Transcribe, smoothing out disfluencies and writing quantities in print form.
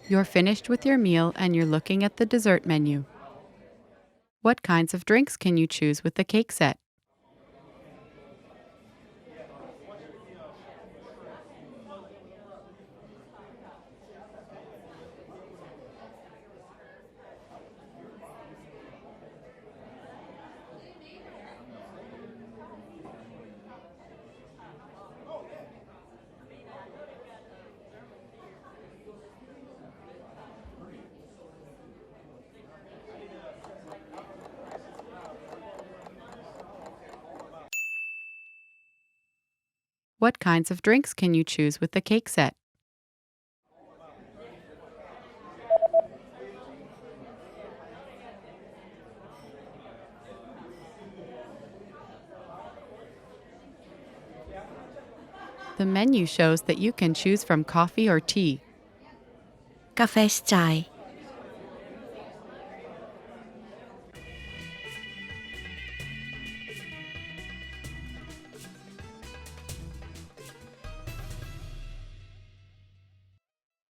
You're finished with your meal and you're looking at the dessert menu. What kinds of drinks can you choose with the cake set? What kinds of drinks can you choose with the cake set? The menu shows that you can choose from coffee or tea. Cà phê chai.